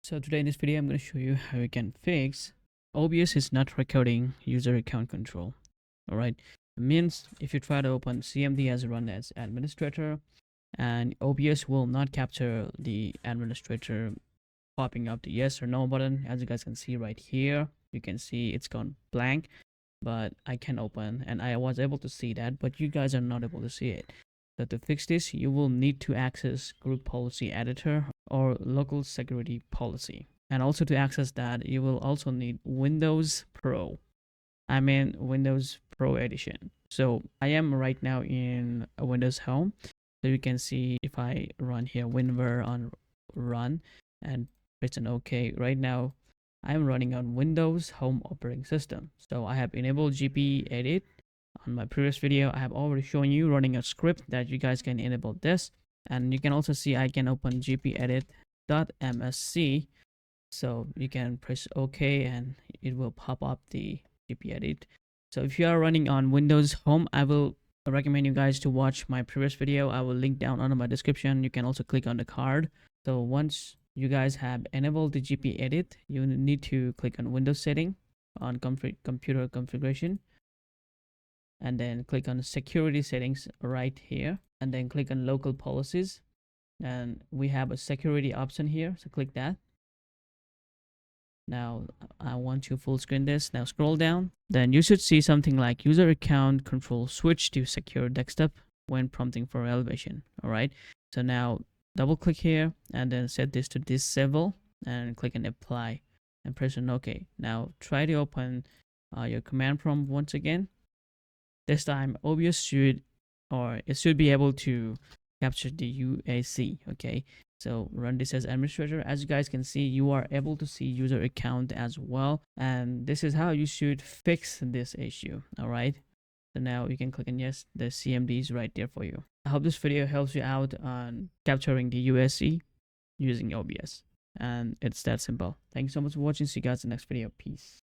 So today in this video, I'm going to show you how you can fix OBS is not recording user account control. All right. It means if you try to open CMD as run as administrator and OBS will not capture the administrator popping up the yes or no button. As you guys can see right here, you can see it's gone blank, but I can open and I was able to see that, but you guys are not able to see it. So to fix this, you will need to access group policy editor or local security policy. And also to access that, you will also need Windows Pro. I mean Windows Pro Edition. So I am right now in a Windows Home. So you can see if I run here WinVer on run and press an OK. Right now I'm running on Windows Home operating system. So I have enabled GP edit. On my previous video, I have already shown you running a script that you guys can enable this. And you can also see I can open gpedit.msc. So you can press OK and it will pop up the GP edit. So if you are running on Windows Home, I will recommend you guys to watch my previous video. I will link down under my description. You can also click on the card. So once you guys have enabled the GP edit, you need to click on Windows setting on computer configuration, and then click on security settings right here, and then click on local policies, and we have a security option here, so click that. Now I want to full screen this. Now scroll down, then you should see something like user account control switch to secure desktop when prompting for elevation. All right, so now double click here and then set this to disable and click on apply and press on OK. Now try to open your command prompt once again. This time OBS should be able to capture the UAC. Okay, so run this as administrator. As you guys can see, you are able to see user account as well, and this is how you should fix this issue. All right, so now you can click on yes. The CMD is right there for you. I hope this video helps you out on capturing the UAC using OBS, and it's that simple. Thank you so much for watching. See you guys in the next video. Peace.